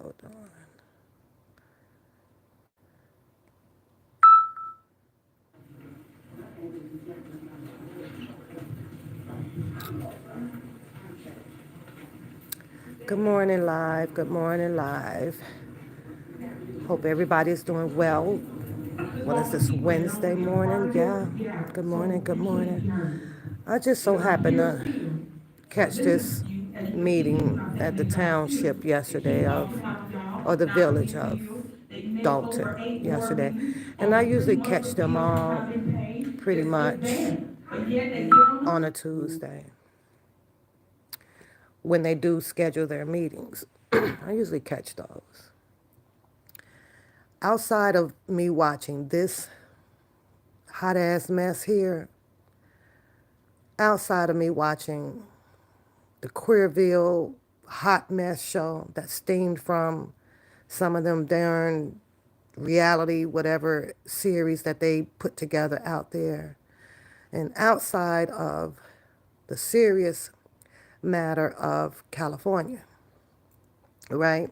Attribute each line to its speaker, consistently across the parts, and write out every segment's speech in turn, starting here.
Speaker 1: Hold on. Good morning, live. Good morning, live. Hope everybody's doing well. What is this, Wednesday morning? Yeah. Good morning, good morning. I just so happened to catch this meeting at the township yesterday or the village of Dalton yesterday. And I usually catch them all pretty much on a Tuesday when they do schedule their meetings. I usually catch those. Outside of me watching this hot ass mess here, outside of me watching the Queerville hot mess show that steamed from some of them darn reality, whatever series that they put together out there, and outside of the serious matter of California, right?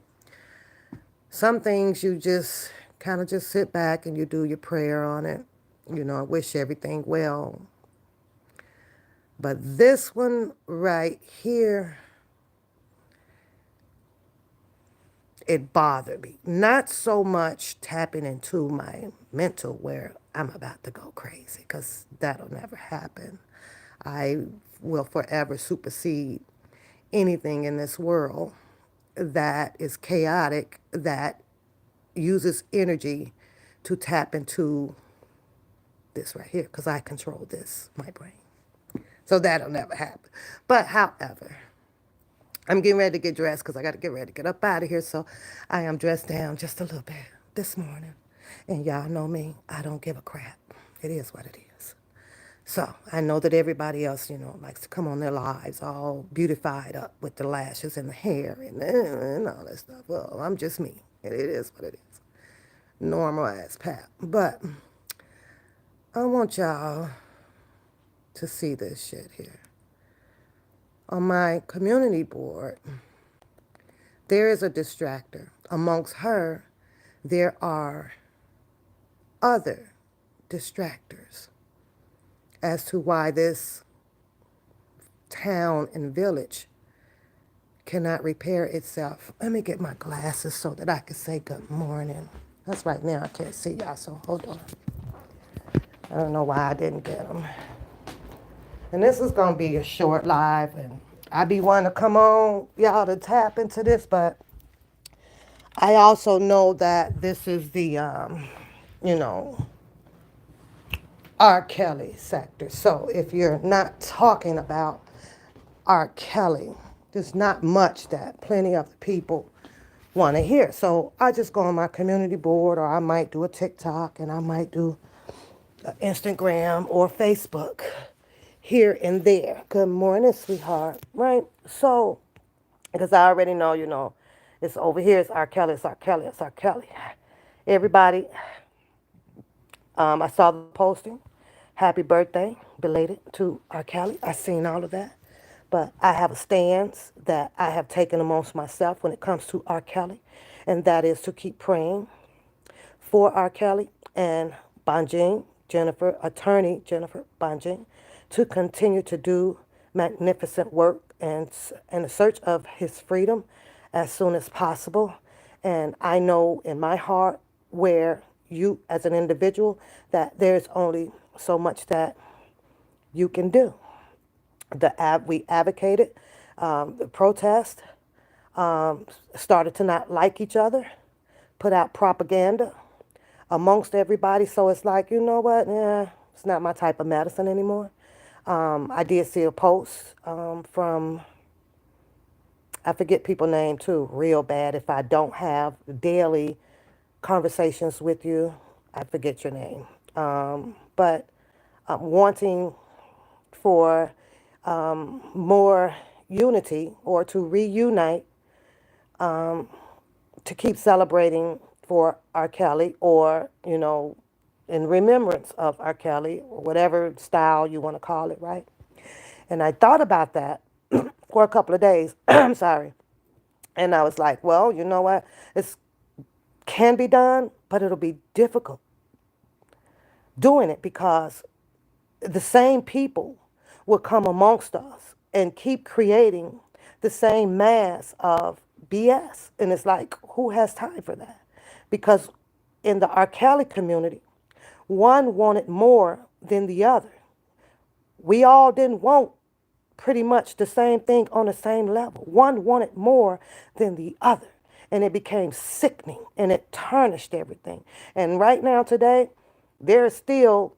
Speaker 1: Some things you just kind of just sit back and you do your prayer on it. I wish everything well. But this one right here, it bothered me. Not so much tapping into my mental where I'm about to go crazy, because that'll never happen. I will forever supersede anything in this world that is chaotic, that uses energy to tap into this right here, because I control this, my brain. So that'll never happen. But however, I'm getting ready to get dressed because I got to get ready to get up out of here. So I am dressed down just a little bit this morning. And y'all know me, I don't give a crap. It is what it is. So I know that everybody else, likes to come on their lives all beautified up with the lashes and the hair and all that stuff. Well, I'm just me. It is what it is. Normal ass pap. But I want y'all to see this shit here. On my community board, there is a distractor. Amongst her, there are other distractors as to why this town and village cannot repair itself. Let me get my glasses so that I can say good morning. That's right now, I can't see y'all, so hold on. I don't know why I didn't get them. And this is going to be a short live, and I be wanting to come on, y'all, to tap into this, but I also know that this is the, you know, R. Kelly sector. So if you're not talking about R. Kelly, there's not much that plenty of the people want to hear. So I just go on my community board, or I might do a TikTok, and I might do Instagram or Facebook here and there. Good morning, sweetheart. Right? So, because I already know, it's over here, it's R. Kelly, it's R. Kelly, it's R. Kelly. Everybody, I saw the posting. Happy birthday, belated, to R. Kelly. I seen all of that. But I have a stance that I have taken amongst myself when it comes to R. Kelly, and that is to keep praying for R. Kelly and Bonjing, attorney Jennifer Bonjing, to continue to do magnificent work and in the search of his freedom as soon as possible. And I know in my heart, where you as an individual, that there's only so much that you can do. We advocated, the protest, started to not like each other, put out propaganda amongst everybody. So it's like, you know what? Yeah, it's not my type of medicine anymore. I did see a post from, I forget people's name too, real bad. If I don't have daily conversations with you, I forget your name. But wanting for more unity, or to reunite, to keep celebrating for R. Kelly, or, in remembrance of R. Kelly, or whatever style you want to call it, right? And I thought about that for a couple of days. I'm sorry. And I was like, well, you know what? It can be done, but it'll be difficult doing it because the same people will come amongst us and keep creating the same mass of BS. And it's like, who has time for that? Because in the R. Kelly community, one wanted more than the other. We all didn't want pretty much the same thing on the same level. One wanted more than the other. And it became sickening and it tarnished everything. And right now, today, there's still,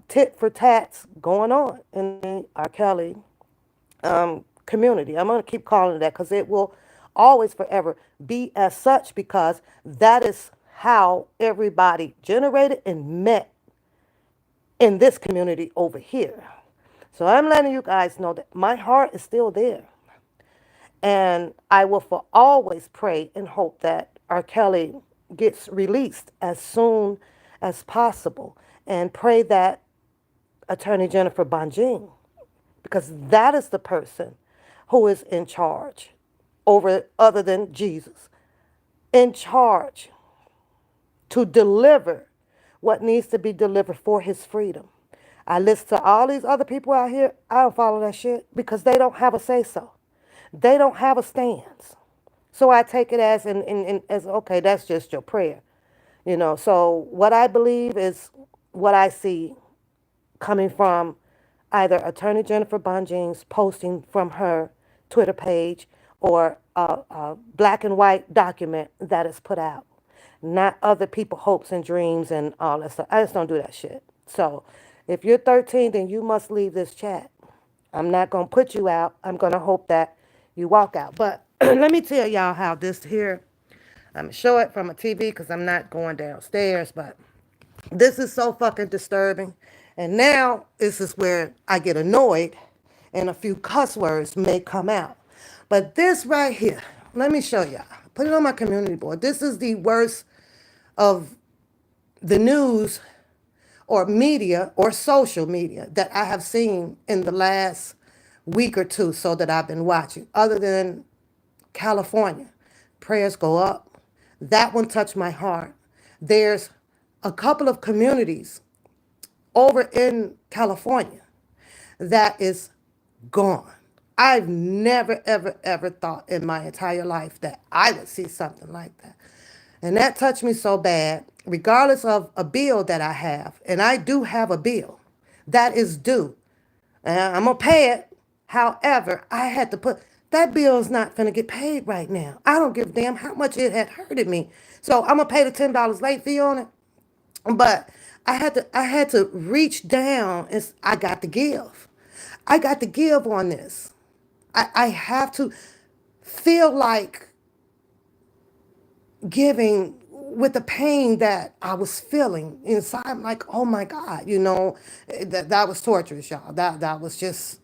Speaker 1: tit for tats going on in the R. Kelly community. I'm going to keep calling it that because it will always forever be as such because that is how everybody generated and met in this community over here. So I'm letting you guys know that my heart is still there. And I will for always pray and hope that R. Kelly gets released as soon as possible. And pray that Attorney Jennifer Bonjean, because that is the person who is in charge over other than Jesus, in charge to deliver what needs to be delivered for his freedom. I listen to all these other people out here. I don't follow that shit because they don't have a say so. They don't have a stance. So I take it as as okay, that's just your prayer. So what I believe is what I see coming from either Attorney Jennifer Bonjean's posting from her Twitter page or a black and white document that is put out, not other people's hopes and dreams and all that stuff. I just don't do that shit. So if you're 13, then you must leave this chat. I'm not going to put you out. I'm going to hope that you walk out. But let me tell y'all how this here, I'm going to show it from a TV because I'm not going downstairs, but this is so fucking disturbing. And now this is where I get annoyed and a few cuss words may come out. But this right here, let me show y'all. Put it on my community board. This is the worst of the news or media or social media that I have seen in the last week or two so that I've been watching, other than California. Prayers go up. That one touched my heart. There's a couple of communities over in California that is gone. I've never, ever, ever thought in my entire life that I would see something like that. And that touched me so bad, regardless of a bill that I have. And I do have a bill that is due. And I'm going to pay it. However, I had to put, that bill is not going to get paid right now. I don't give a damn how much it had hurted me. So I'm going to pay the $10 late fee on it. But I had to reach down and I got to give. I got to give on this. I have to feel like giving with the pain that I was feeling inside. I'm like, oh my God, that was torturous, y'all. That was just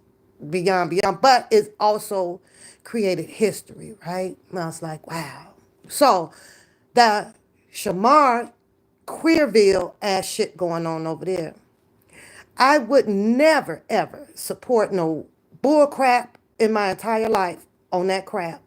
Speaker 1: beyond. But it also created history, right? And I was like, wow. So the Shamar Queerville ass shit going on over there. I would never ever support no bull crap in my entire life on that crap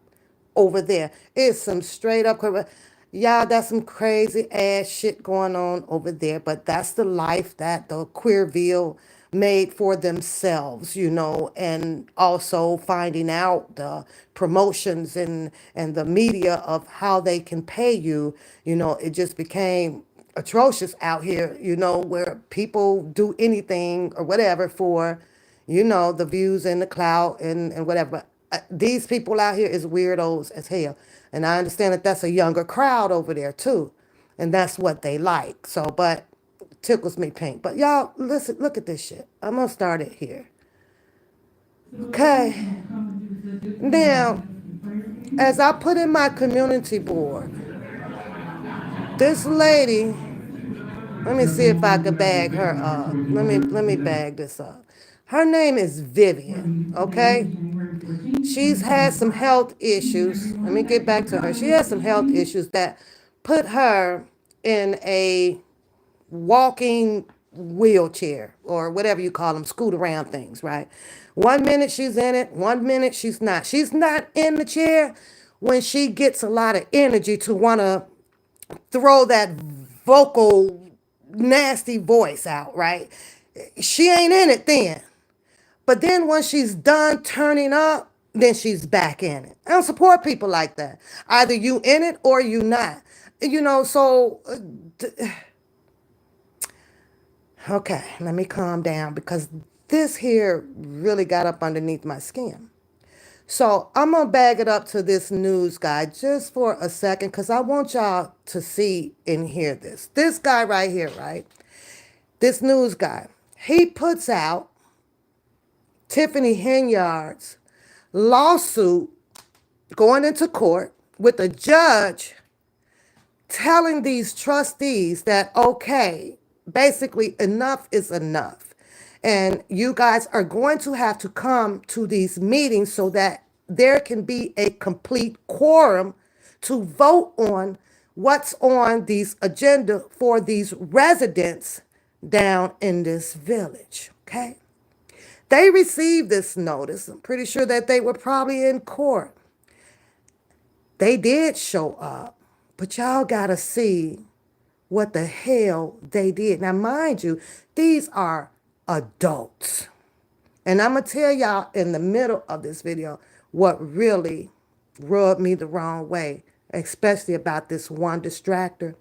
Speaker 1: over there. It's some straight up crap. Y'all, that's some crazy ass shit going on over there. But that's the life that the Queerville made for themselves, and also finding out the promotions and the media of how they can pay you. It just became atrocious out here, where people do anything or whatever for, the views and the clout and whatever. But these people out here is weirdos as hell. And I understand that that's a younger crowd over there too. And that's what they like. So, but tickles me pink. But y'all, listen, look at this shit. I'm going to start it here. Okay. Now, as I put in my community board, this lady, let me see if I could bag her up. Let me bag this up. Her name is Vivian, okay? She's had some health issues. Let me get back to her. She has some health issues that put her in a walking wheelchair or whatever you call them, scoot around things, right? 1 minute she's in it, 1 minute she's not. She's not in the chair, when she gets a lot of energy to want to throw that vocal, nasty voice out, right? She ain't in it then. But then when she's done turning up, then she's back in it. I don't support people like that. Either you in it or you not. So okay, let me calm down because this here really got up underneath my skin. So I'm gonna bag it up to this news guy just for a second because I want y'all to see and hear this. This guy right here, right? This news guy, he puts out Tiffany Henyard's lawsuit going into court with a judge telling these trustees that, okay, basically enough is enough. And you guys are going to have to come to these meetings so that there can be a complete quorum to vote on what's on these agenda for these residents down in this village. Okay. They received this notice. I'm pretty sure that they were probably in court. They did show up, but y'all gotta see what the hell they did. Now, mind you, these are adults. And I'm gonna tell y'all in the middle of this video what really rubbed me the wrong way, especially about this one distractor.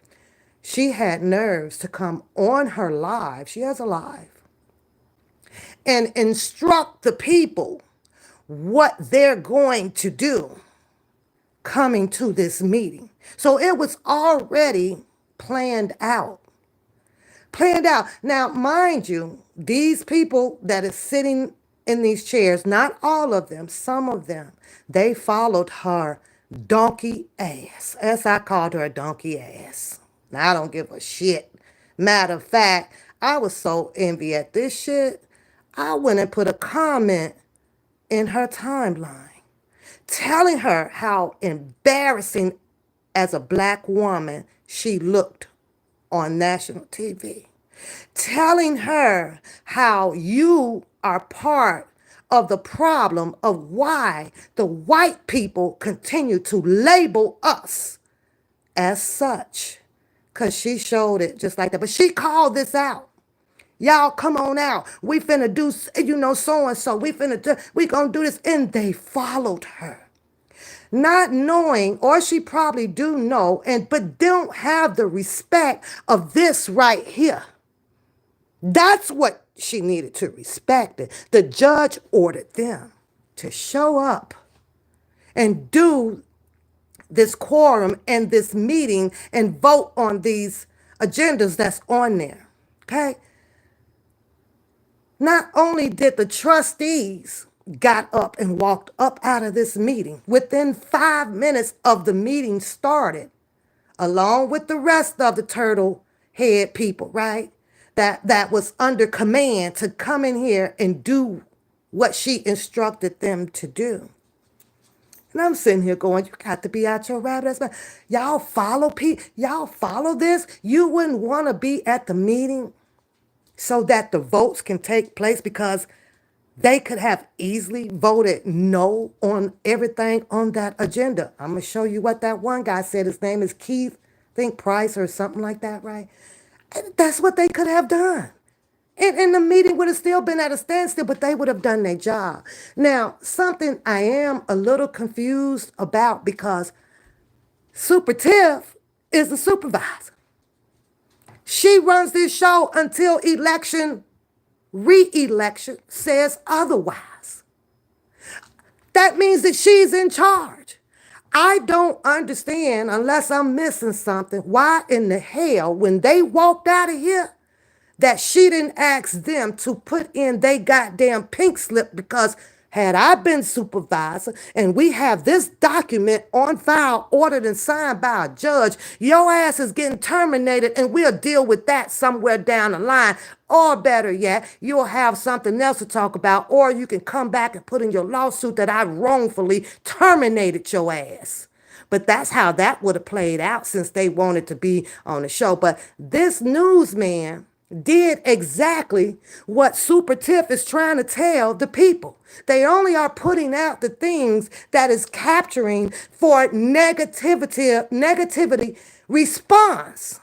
Speaker 1: She had nerves to come on her live. She has a live and instruct the people what they're going to do coming to this meeting. So it was already planned out. Planned out. Now, mind you, these people that is sitting in these chairs, not all of them, some of them, they followed her donkey ass. As I called her a donkey ass. Now, I don't give a shit. Matter of fact, I was so envy at this shit, I went and put a comment in her timeline telling her how embarrassing as a black woman she looked on national TV. Telling her how you are part of the problem of why the white people continue to label us as such. Because she showed it just like that. But she called this out. Y'all come on out. We finna do, so and so. We gonna do this. And they followed her. Not knowing, or she probably do know, but don't have the respect of this right here. That's what she needed to respect it. The judge ordered them to show up and do this quorum and this meeting and vote on these agendas that's on there. Okay? Not only did the trustees got up and walked up out of this meeting, within 5 minutes of the meeting started, along with the rest of the turtle head people, right? That was under command to come in here and do what she instructed them to do. And I'm sitting here going, you got to be out your rabbit ass. Y'all follow this? You wouldn't want to be at the meeting so that the votes can take place because they could have easily voted no on everything on that agenda. I'm going to show you what that one guy said. His name is Keith, I think Price or something like that, right? That's what they could have done. And the meeting would have still been at a standstill, but they would have done their job. Now, something I am a little confused about because Super Tiff is the supervisor. She runs this show until re-election says otherwise. That means that she's in charge. I don't understand, unless I'm missing something, why in the hell, when they walked out of here, that she didn't ask them to put in they goddamn pink slip, because had I been supervisor and we have this document on file ordered and signed by a judge, your ass is getting terminated and we'll deal with that somewhere down the line. Or better yet, you'll have something else to talk about, or you can come back and put in your lawsuit that I wrongfully terminated your ass. But that's how that would have played out since they wanted to be on the show. But this newsman did exactly what Super Tiff is trying to tell the people. They only are putting out the things that is capturing for negativity response.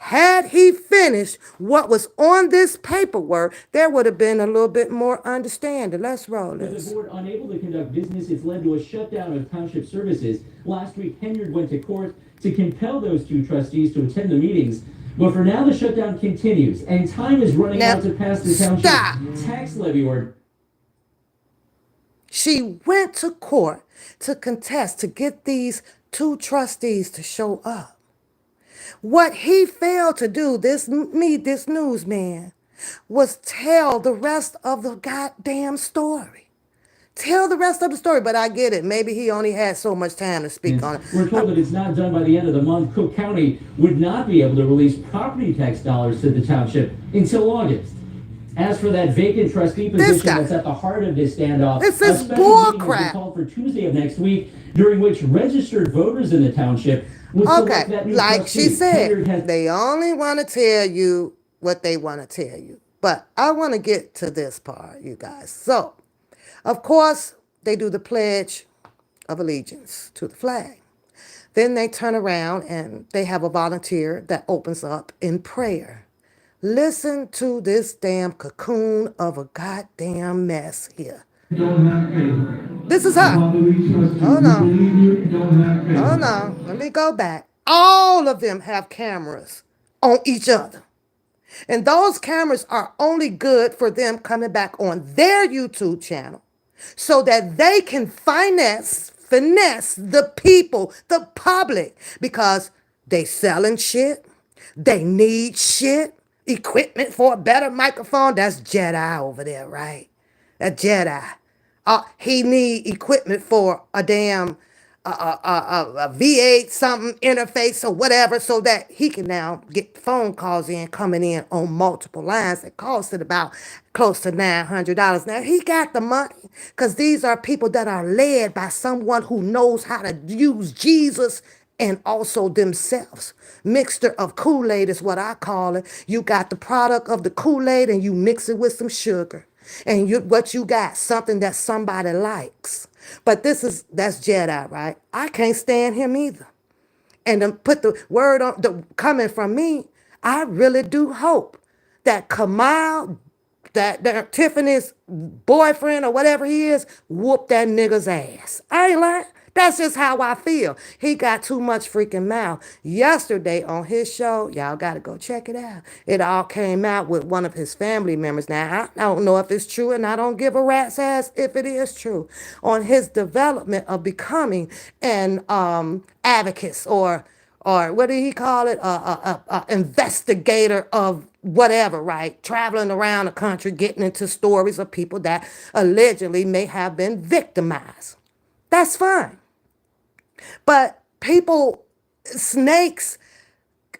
Speaker 1: Had he finished what was on this paperwork, there would have been a little bit more understanding. Let's roll
Speaker 2: With the
Speaker 1: this.
Speaker 2: board unable to conduct business, it's led to a shutdown of township services. Last week, Henyard went to court to compel those two trustees to attend the meetings. But for now, the shutdown continues, and time is running
Speaker 1: Now,
Speaker 2: out to pass the township
Speaker 1: stop.
Speaker 2: tax levy order.
Speaker 1: She went to court to contest to get these two trustees to show up. What he failed to do, this newsman, was tell the rest of the goddamn story. Tell the rest of the story, but I get it. Maybe he only had so much time to speak on it.
Speaker 2: We're told that it's not done by the end of the month. Cook County would not be able to release property tax dollars to the township until August. As for that vacant trustee position that's at the heart of this standoff,
Speaker 1: This
Speaker 2: a
Speaker 1: is
Speaker 2: special
Speaker 1: bull
Speaker 2: meeting will be
Speaker 1: crap.
Speaker 2: called for Tuesday of next week, during which registered voters in the township will select that
Speaker 1: Okay,
Speaker 2: new
Speaker 1: like
Speaker 2: trustee.
Speaker 1: she
Speaker 2: Henyard
Speaker 1: said, they only want to tell you what they want to tell you. But I want to get to this part, you guys. So, of course, they do the Pledge of Allegiance to the flag. Then they turn around and they have a volunteer that opens up in prayer. Listen to this damn cocoon of a goddamn mess here.
Speaker 3: Don't have faith.
Speaker 1: This is her.
Speaker 3: Father, we trust you.
Speaker 1: Hold
Speaker 3: We
Speaker 1: on.
Speaker 3: believe you. Don't have faith.
Speaker 1: Hold on. Let me go back. All of them have cameras on each other. And those cameras are only good for them coming back on their YouTube channel so that they can finesse the people, the public, because they selling shit, they need shit, equipment for a better microphone. That's Jedi over there, right? That Jedi. He need equipment for a damn a V8 something interface or whatever, so that he can now get phone calls in coming in on multiple lines that costed about close to $900. Now he got the money because these are people that are led by someone who knows how to use Jesus and also themselves. Mixture of Kool-Aid is what I call it. You got the product of the Kool-Aid and you mix it with some sugar. And what you got, something that somebody likes. But that's Jedi, right? I can't stand him either. And to put the word on coming from me, I really do hope that Kamal, that Tiffany's boyfriend or whatever he is, whoop that nigga's ass. I ain't lying. That's just how I feel. He got too much freaking mouth. Yesterday on his show, y'all got to go check it out. It all came out with one of his family members. Now, I don't know if it's true, and I don't give a rat's ass if it is true. On his development of becoming an advocate or what did he call it? Investigator of whatever, right? Traveling around the country, getting into stories of people that allegedly may have been victimized. That's fine. But people, snakes,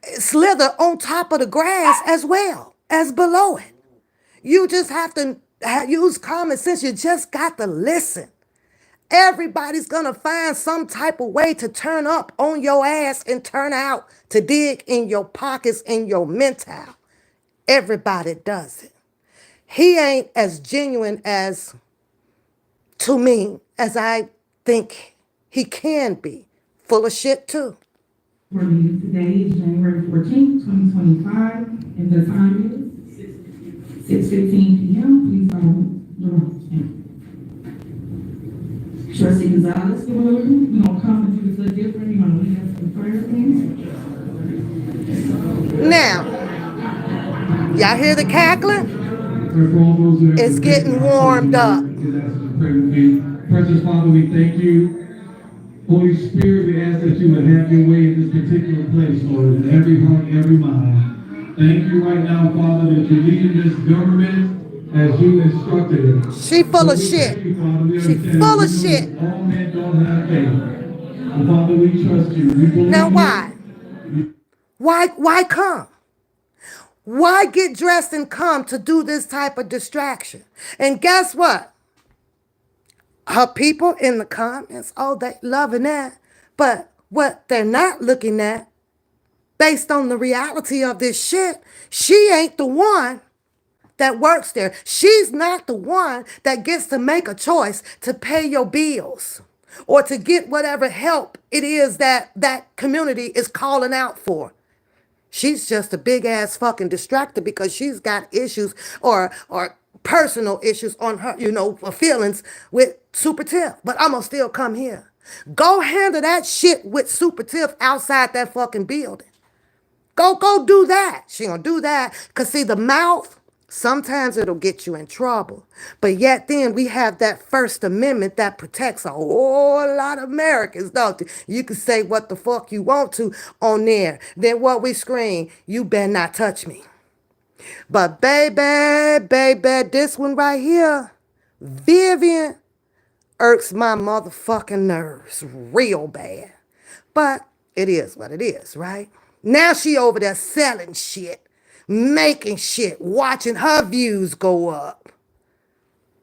Speaker 1: slither on top of the grass as well as below it. You just have to use common sense. You just got to listen. Everybody's gonna find some type of way to turn up on your ass and turn out to dig in your pockets and your mental. Everybody does it. He ain't as genuine as, to me, as I think he can be. Full of shit too.
Speaker 3: For you today is January 14th, 2025, and the time is 6:15 p.m. Please follow the roll. Trustee Gonzalez, we're gonna come and do this a little different. You're gonna lead us in prayer, please.
Speaker 1: Now, y'all hear the cackling? It's getting warmed up.
Speaker 3: Precious Father, we thank you. Holy Spirit, we ask that you would have your way in this particular place, Lord, in every heart, every mind. Thank you right now, Father, that you're leading this government as you instructed it.
Speaker 1: She full of shit. She full of shit.
Speaker 3: All men don't have faith. And Father, we trust you. We believe
Speaker 1: Now
Speaker 3: you.
Speaker 1: why come? Why get dressed and come to do this type of distraction? And guess what? Her people in the comments, oh, they loving that. But what they're not looking at based on the reality of this shit. She ain't the one that works there. She's not the one that gets to make a choice to pay your bills or to get whatever help it is that that community is calling out for. She's just a big ass fucking distractor because she's got issues or personal issues on her, feelings with Super Tiff. But I'm gonna still come here. Go handle that shit with Super Tiff outside that fucking building. Go do that. She gonna do that. Cause see, the mouth, sometimes it'll get you in trouble. But yet then we have that First Amendment that protects a whole lot of Americans, don't you? You can say what the fuck you want to on there. Then what we scream, you better not touch me. But baby, this one right here, Vivian, irks my motherfucking nerves real bad. But it is what it is, right? Now she over there selling shit, making shit, watching her views go up.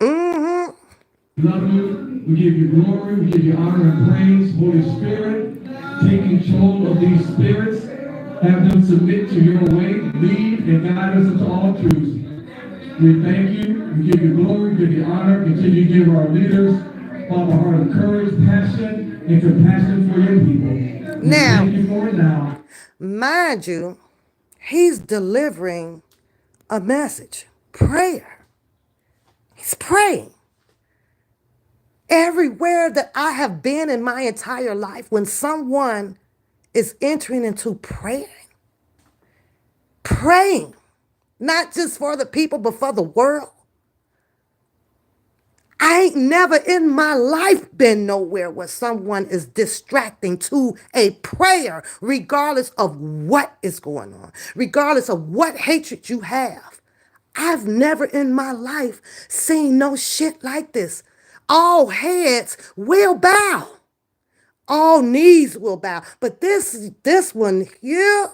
Speaker 3: Love you. We give you glory. We give you honor and praise. Holy Spirit, take control of these spirits. Have them submit to your way. Lead and guide us into all truth. We thank you. We give you glory. We give you honor. Continue to give our leaders, Father, heart of courage, passion, and compassion for your people.
Speaker 1: Now,
Speaker 3: thank you for it now.
Speaker 1: Mind you, he's delivering a message, prayer. He's praying. Everywhere that I have been in my entire life, when someone is entering into praying, not just for the people, but for the world. I ain't never in my life been nowhere where someone is distracting to a prayer, regardless of what is going on, regardless of what hatred you have. I've never in my life seen no shit like this. All heads will bow. All knees will bow. But this one here,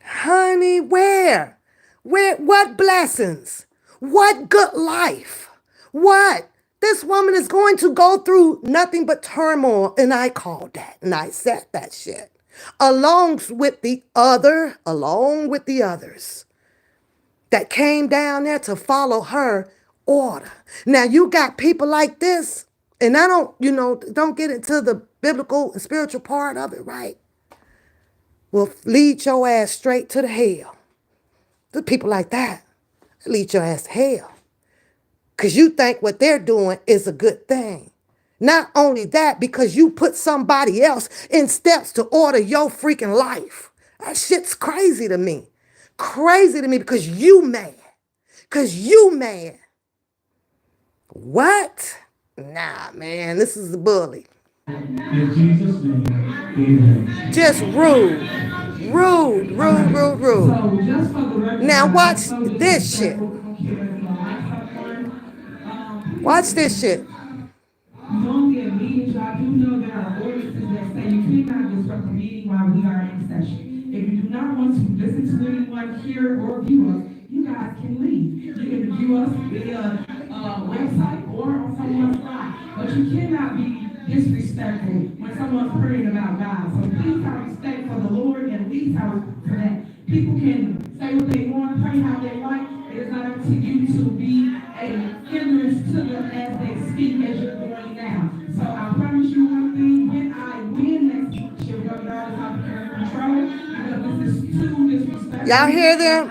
Speaker 1: honey, where? What blessings? What good life? What? This woman is going to go through nothing but turmoil, and I called that, and I said that shit. Along with the others that came down there to follow her order. Now you got people like this, and I don't get into the biblical and spiritual part of it, right? Will lead your ass straight to the hell. The people like that lead your ass to hell. Because you think what they're doing is a good thing. Not only that, because you put somebody else in steps to order your freaking life. That shit's crazy to me. Crazy to me because you mad. What? Nah, man, this is a bully.
Speaker 3: In Jesus' name, amen.
Speaker 1: Just rude. Now watch this shit. Watch this shit.
Speaker 4: Normally at meetings, I do know there are ordinances that say you cannot disrupt a meeting while we are in session. If you do not want to listen to anyone, hear, or view us, you guys can leave. You can view us via website or on someone's side. But you cannot be disrespectful when someone's praying about God. So please have respect for the Lord and please have respect for that. People can say what they want, pray how they like. It is not up to you to be a hindrance to them as they speak as you're doing now. So I promise you one thing, when I win next year, God is out of control, because this is too disrespectful.
Speaker 1: Y'all hear them?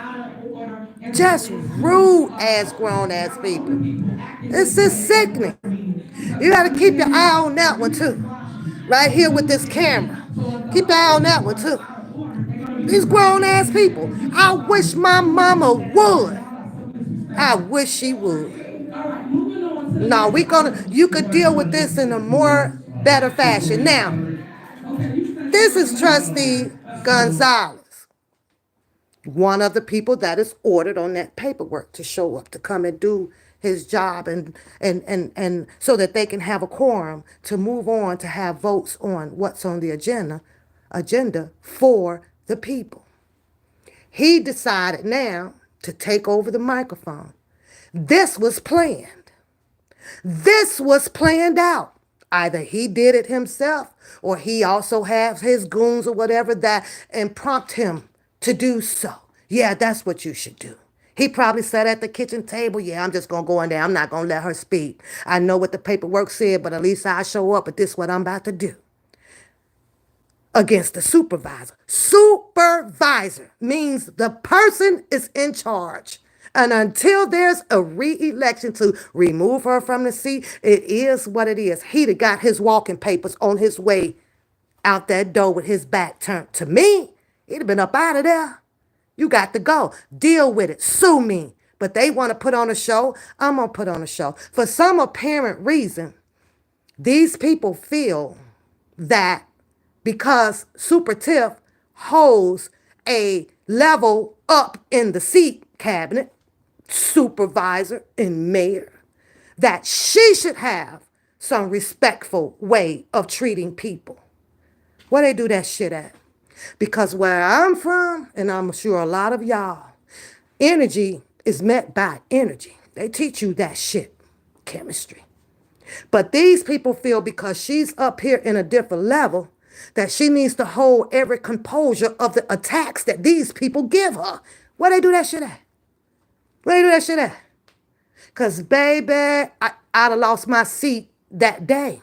Speaker 1: Just rude ass grown ass people. This is sickening. You gotta keep your eye on that one too. Right here with this camera. Keep your eye on that one too. These grown ass people. I wish my mama would. I wish she would. No, you could deal with this in a more better fashion. Now, this is Trustee Gonzalez, one of the people that is ordered on that paperwork to show up, to come and do his job and so that they can have a quorum to move on to have votes on what's on the agenda for the people. He decided now to take over the microphone. This was planned. This was planned out. Either he did it himself or he also has his goons or whatever that and prompt him to do so. Yeah, that's what you should do. He probably sat at the kitchen table. Yeah, I'm just going to go in there. I'm not going to let her speak. I know what the paperwork said, but at least I show up. But this is what I'm about to do. Against the supervisor. Supervisor means the person is in charge. And until there's a re-election to remove her from the seat, it is what it is. He'd have got his walking papers on his way out that door with his back turned to me. He'd have been up out of there. You got to go. Deal with it. Sue me. But they want to put on a show. I'm going to put on a show. For some apparent reason, these people feel that because Super Tiff holds a level up in the seat cabinet, supervisor and mayor, that she should have some respectful way of treating people. Where they do that shit at? Because where I'm from, and I'm sure a lot of y'all, energy is met by energy. They teach you that shit, chemistry. But these people feel because she's up here in a different level that she needs to hold every composure of the attacks that these people give her. Where they do that shit at? Where they do that shit at? Because, baby, I'd have lost my seat that day.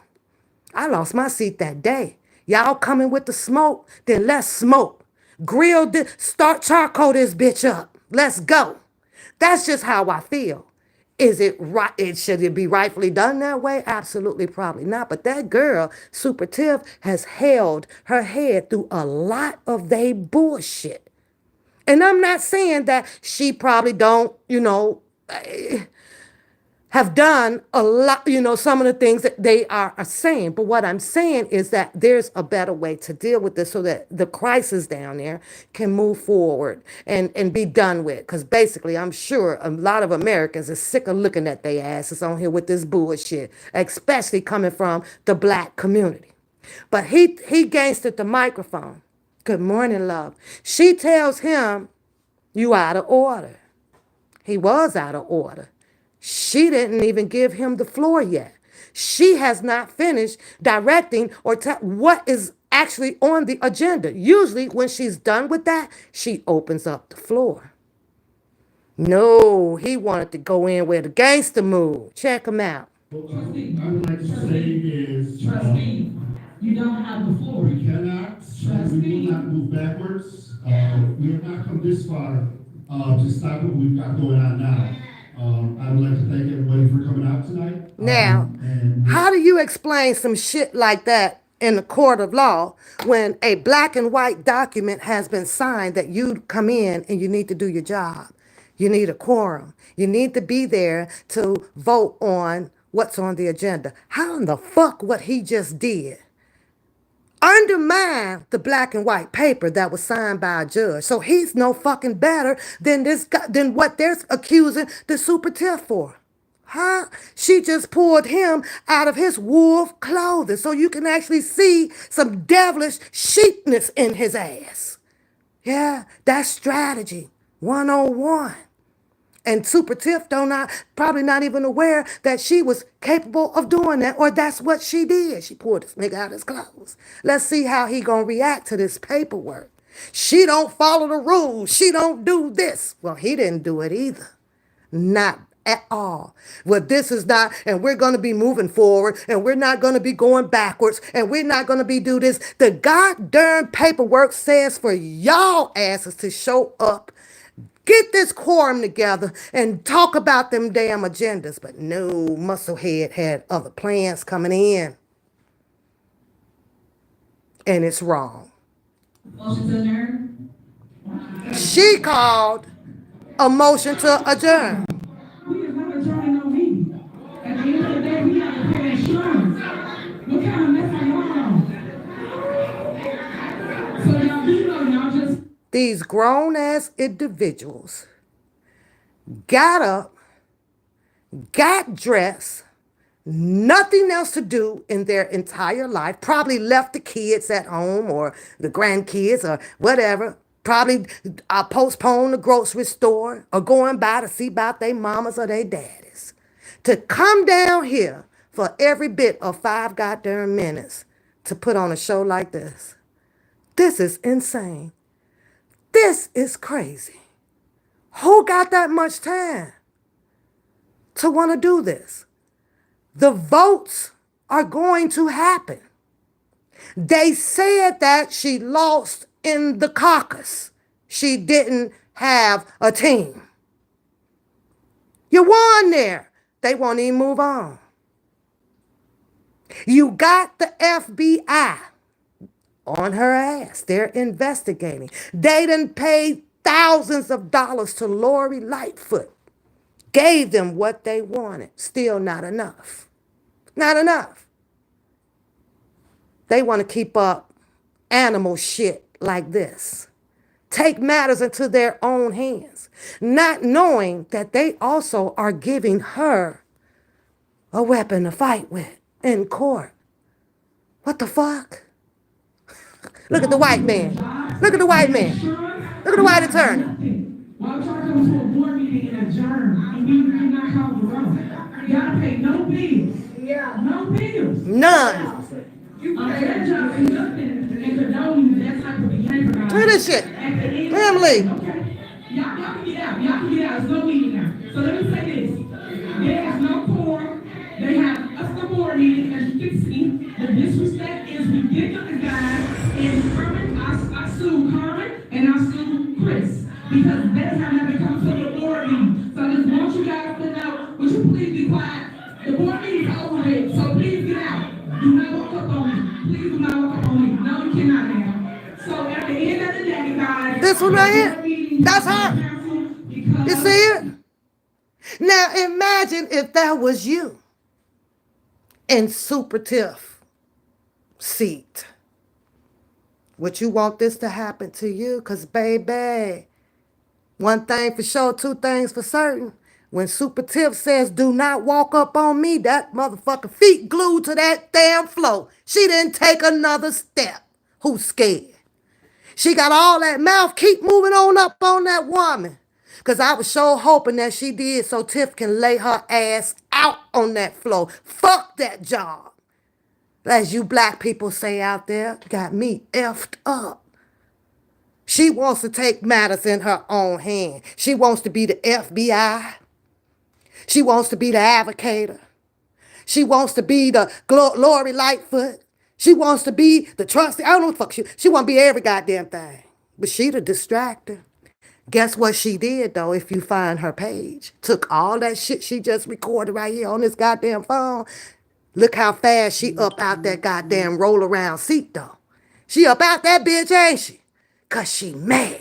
Speaker 1: I lost my seat that day. Y'all coming with the smoke? Then let's smoke. Grill this, start charcoal this bitch up. Let's go. That's just how I feel. Is it right? Should it be rightfully done that way? Absolutely, probably not. But that girl, Super Tiff, has held her head through a lot of they bullshit. And I'm not saying that she probably don't, have done a lot, some of the things that they are saying. But what I'm saying is that there's a better way to deal with this so that the crisis down there can move forward and be done with. Because basically, I'm sure a lot of Americans are sick of looking at their asses on here with this bullshit, especially coming from the black community. But he gangstered the microphone. Good morning, love. She tells him, you out of order. He was out of order. She didn't even give him the floor yet. She has not finished directing or what is actually on the agenda. Usually when she's done with that, she opens up the floor. No, he wanted to go in with a gangster move. Check him out.
Speaker 3: What I would like to say is,
Speaker 4: Trustee, you don't have the floor.
Speaker 3: we cannot, we will not move backwards. We have not come this far to stop what we've got going on now. I would like to thank everybody for coming out tonight.
Speaker 1: Now, how do you explain some shit like that in the court of law when a black and white document has been signed that you come in and you need to do your job? You need a quorum. You need to be there to vote on what's on the agenda. How in the fuck what he just did undermine the black and white paper that was signed by a judge? So he's no fucking better than this guy, than what they're accusing the Super Tiff for. Huh? She just pulled him out of his wolf clothing so you can actually see some devilish sheepness in his ass. Yeah, that's strategy 101. And Super Tiff probably not even aware that she was capable of doing that, or that's what she did. She pulled this nigga out of his clothes. Let's see how he gonna react to this paperwork. She don't follow the rules. She don't do this. Well, he didn't do it either. Not at all. Well, this is not, and we're going to be moving forward, and we're not going to be going backwards, and we're not going to be do this. The goddamn paperwork says for y'all asses to show up, get this quorum together, and talk about them damn agendas. But no, Musclehead had other plans coming in. And it's wrong.
Speaker 4: Motion to adjourn?
Speaker 1: She called a motion to adjourn.
Speaker 4: We is not adjourning no meeting. At the end of the day, we have to pay insurance. What kind of mess are y'all on? So y'all do know, y'all just.
Speaker 1: These grown-ass individuals got up, got dressed, nothing else to do in their entire life, probably left the kids at home or the grandkids or whatever, probably postponed the grocery store or going by to see about their mamas or their daddies, to come down here for every bit of 5 goddamn minutes to put on a show like this. This is insane. This is crazy. Who got that much time to want to do this? The votes are going to happen. They said that she lost in the caucus. She didn't have a team. You won there. They won't even move on. You got the FBI on her ass. They're investigating. They done paid thousands of dollars to Lori Lightfoot. Gave them what they wanted. Still not enough. Not enough. They want to keep up animal shit like this. Take matters into their own hands, not knowing that they also are giving her a weapon to fight with in court. What the fuck? Look at the white man. Look at the white man. Look at the white attorney.
Speaker 4: Why would y'all come to a board meeting and adjourn and you cannot call the roll? You gotta pay no bills. Yeah. No bills.
Speaker 1: None.
Speaker 4: Their job is nothing and condoning that type of behavior.
Speaker 1: Look at this shit. Family.
Speaker 4: Okay. Y'all can get out. Y'all can get out. There's no meeting now. So let me say this. There is no quorum. They have a board meeting, as you can see. The disrespect is ridiculous, guys. And Carmen, I sued Carmen and I sued Chris. Because they have never come to the board meeting. So I just want you guys to know, would you please be quiet? The board meeting is over with, so please get out. Do not walk up on me. Please do not walk up on me. No, you cannot now. So at the end of the day, guys.
Speaker 1: This one right here, that's her. You see it? Now imagine if that was you in Super Tiff seat. Would you want this to happen to you? Because, baby, one thing for sure, two things for certain. When Super Tiff says, do not walk up on me, that motherfucker feet glued to that damn floor. She didn't take another step. Who's scared? She got all that mouth. Keep moving on up on that woman. Because I was sure hoping that she did so Tiff can lay her ass out on that floor. Fuck that job. As you black people say out there, got me effed up. She wants to take matters in her own hand. She wants to be the FBI. She wants to be the advocator. She wants to be the Lori Lightfoot. She wants to be the trustee. I don't know what the fuck she want to be every goddamn thing. But she the distractor. Guess what she did, though, if you find her page? Took all that shit she just recorded right here on this goddamn phone. Look how fast she up out that goddamn roll around seat, though. She up out that bitch, ain't she? Because she mad.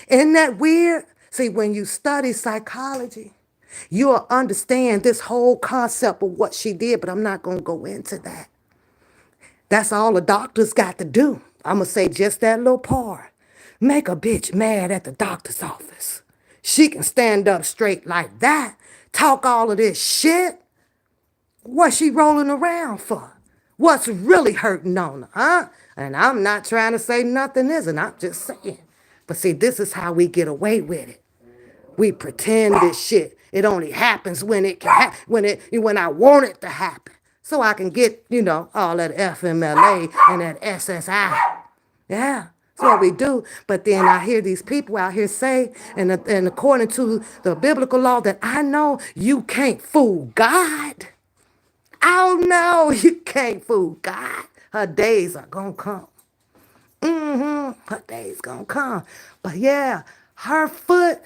Speaker 1: Isn't that weird? See, when you study psychology, you'll understand this whole concept of what she did, but I'm not going to go into that. That's all the doctors got to do. I'm going to say just that little part. Make a bitch mad at the doctor's office. She can stand up straight like that, talk all of this shit. What's she rolling around for? What's really hurting on her, huh? And I'm not trying to say nothing isn't. I'm just saying. But see, this is how we get away with it. We pretend this shit. It only happens when it can when I want it to happen. So I can get, all that FMLA and that SSI. Yeah, that's what we do. But then I hear these people out here say, and according to the biblical law, that I know you can't fool God. Oh no, you can't fool God. Her days are gonna come. Her days gonna come. But yeah, her foot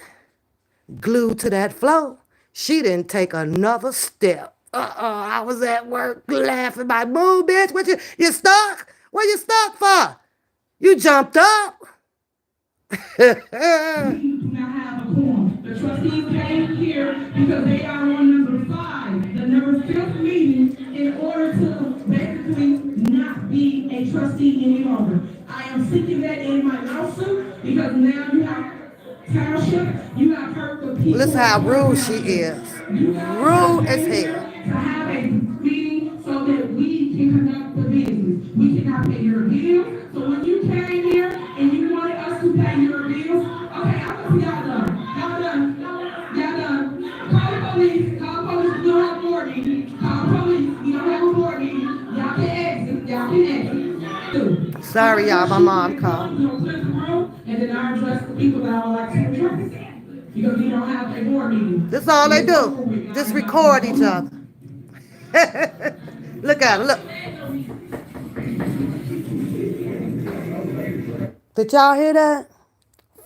Speaker 1: glued to that floor. She didn't take another step. I was at work laughing like, move, bitch. What you stuck? What you stuck for? You jumped up.
Speaker 4: We do not have a quorum. The trustees came here because they are on number 5, the number 5th meeting, in order to basically not be a trustee any longer. I am seeking that in my lawsuit because now you have Township, you have hurt the people.
Speaker 1: Listen how rude she is. Rude as hell.
Speaker 4: To have a meeting so that we can conduct the business. We cannot pay your bills. So when you came here and you wanted us to pay your bills, okay, I'm gonna see y'all done. Y'all done. Y'all done. Call the police. Call the police. We don't have more. Call the police. We don't
Speaker 1: Sorry, y'all. My mom called.
Speaker 4: And then I address the people that I would like to address. Because we don't have a board meeting.
Speaker 1: This is all they do. Just record each other. Look at her. Look. Did y'all hear that?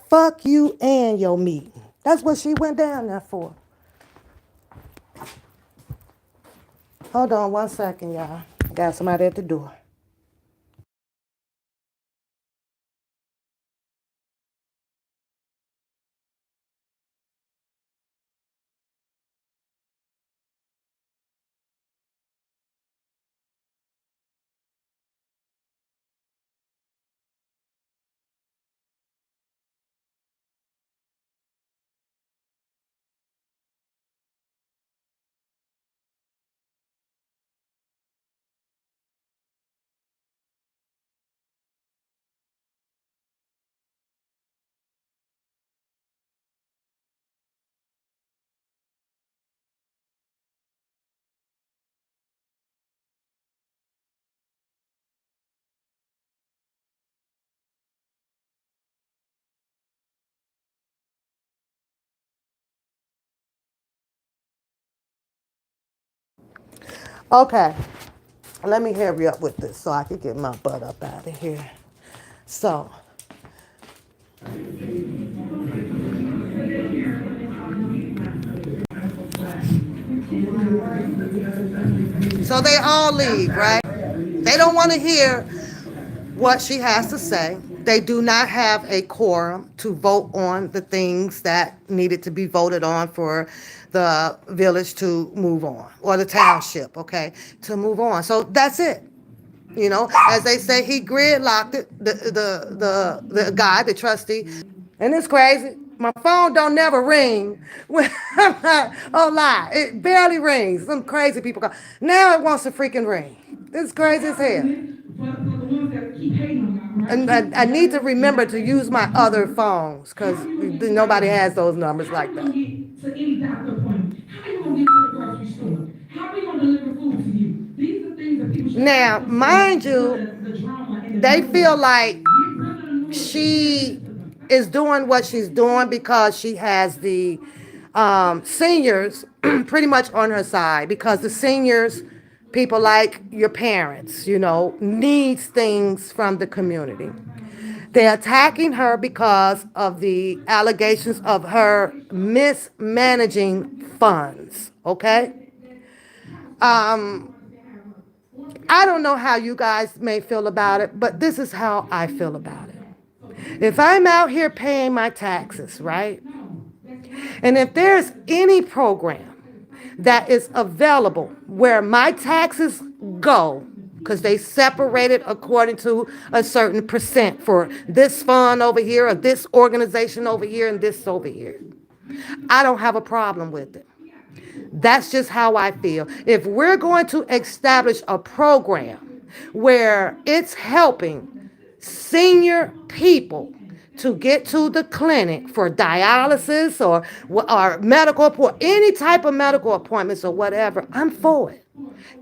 Speaker 1: Fuck you and your meeting. That's what she went down there for. Hold on 1 second, y'all. Got somebody at the door. Okay, let me hurry up with this so I can get my butt up out of here. So, they all leave, right? They don't want to hear what she has to say. They do not have a quorum to vote on the things that needed to be voted on for the village to move on, or the township, okay, to move on. So that's it. You know, as they say, he gridlocked it, the guy, the trustee. And it's crazy. My phone don't never ring. When I'm not, oh lie, it barely rings. Some crazy people call. Now it wants to freaking ring. It's crazy as hell. And I need to remember to use my other phones because nobody has those numbers like that.
Speaker 4: To any doctor appointment. How are you gonna get to the grocery store? How are you gonna deliver food to you? These are things that people should.
Speaker 1: Now, mind you, they feel like she is doing what she's doing because she has the seniors pretty much on her side, because the seniors, people like your parents, you know, needs things from the community. They're attacking her because of the allegations of her mismanaging funds, okay? I don't know how you guys may feel about it, but this is how I feel about it. If I'm out here paying my taxes, right? And if there's any program that is available where my taxes go, because they separate it according to a certain percent for this fund over here, or this organization over here, and this over here, I don't have a problem with it. That's just how I feel. If we're going to establish a program where it's helping senior people to get to the clinic for dialysis or medical appointment, any type of medical appointments or whatever, I'm for it.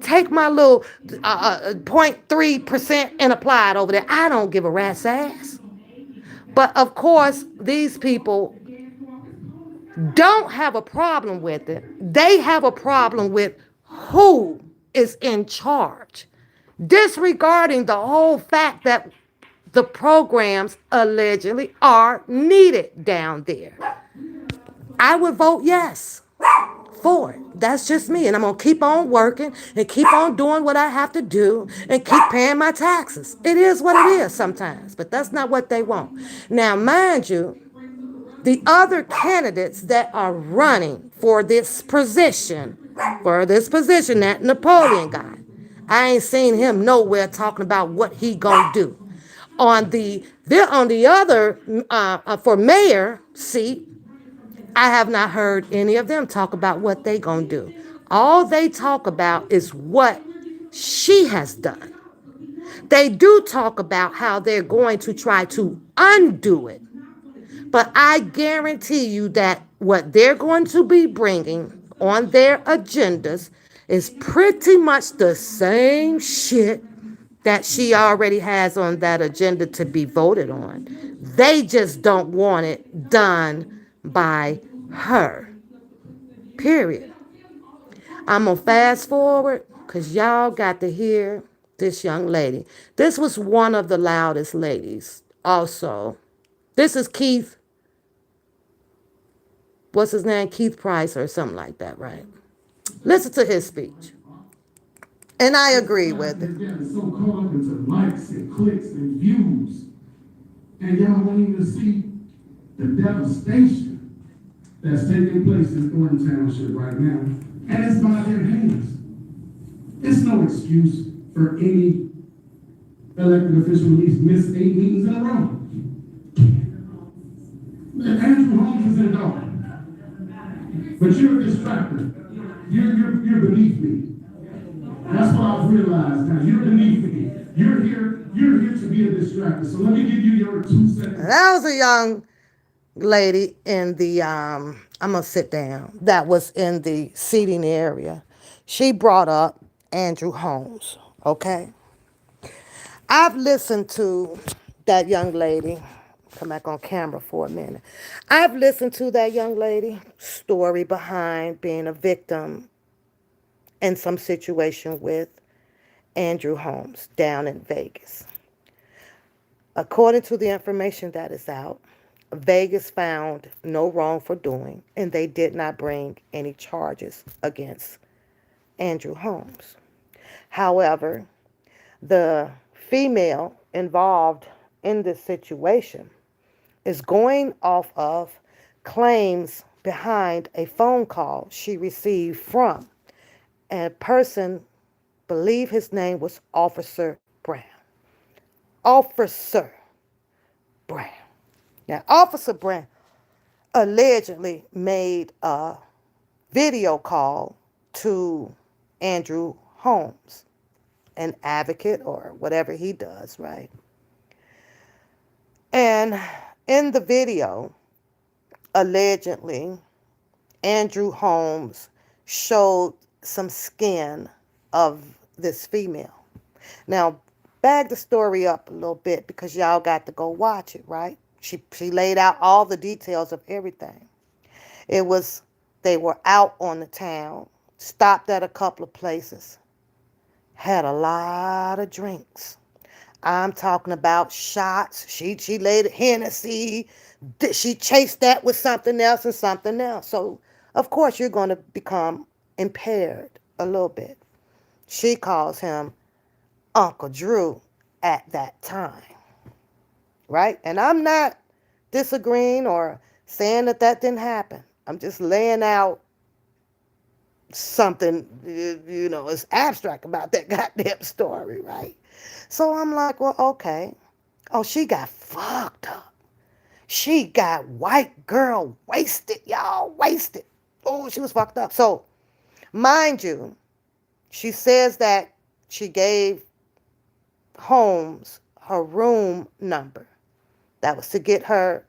Speaker 1: Take my little 0.3% and apply it over there. I don't give a rat's ass. But of course, these people don't have a problem with it. They have a problem with who is in charge, disregarding the whole fact that the programs allegedly are needed down there. I would vote yes for it. That's just me. And I'm going to keep on working and keep on doing what I have to do and keep paying my taxes. It is what it is sometimes, but that's not what they want. Now, mind you, the other candidates that are running for this position, that Napoleon guy, I ain't seen him nowhere talking about what he gonna do. On the other for mayor seat, I have not heard any of them talk about what they gonna do. All they talk about is what she has done. They do talk about how they're going to try to undo it. But I guarantee you that what they're going to be bringing on their agendas is pretty much the same shit that she already has on that agenda to be voted on. They just don't want it done by her. Period. I'm going to fast forward because y'all got to hear this young lady. This was one of the loudest ladies, also. This is Keith, what's his name? Keith Price or something like that, right? Listen to his speech. And I agree with it.
Speaker 3: Getting so caught up into likes and clicks and views, and y'all don't even see the devastation that's taking place in Thornton Township right now, and it's by their hands. It's no excuse for any elected official to at least miss 8 meetings in a row. Andrew Holmes is in dark, but you're a distractor. You're beneath me. That's what I've realized now. You're beneath me. You're here to be a distractor. So let me give you your 2 cents.
Speaker 1: That was a young lady in the I'm gonna sit down. That was in the seating area. She brought up Andrew Holmes. Okay. I've listened to that young lady. Come back on camera for a minute. I've listened to that young lady story behind being a victim in some situation with Andrew Holmes down in Vegas. According to the information that is out, Vegas found no wrong for doing, and they did not bring any charges against Andrew Holmes. However, the female involved in this situation is going off of claims behind a phone call she received from a person, believe his name was Officer Brown. Officer Brown. Now, Officer Brown allegedly made a video call to Andrew Holmes, an advocate or whatever he does, right? And in the video, allegedly, Andrew Holmes showed some skin of this female. Now, bag the story up a little bit because y'all got to go watch it, right? She laid out all the details of everything. It was, they were out on the town, stopped at a couple of places, had a lot of drinks. I'm talking about shots. She laid Hennessy. She chased that with something else and something else. So, of course, you're going to become impaired a little bit. She calls him Uncle Drew at that time, right? And I'm not disagreeing or saying that that didn't happen. I'm just laying out something, it's abstract about that goddamn story, right? So I'm like, well, okay. Oh, she got fucked up. She got white girl wasted, y'all, wasted. Oh, she was fucked up. So, mind you, she says that she gave Holmes her room number. That was to get her,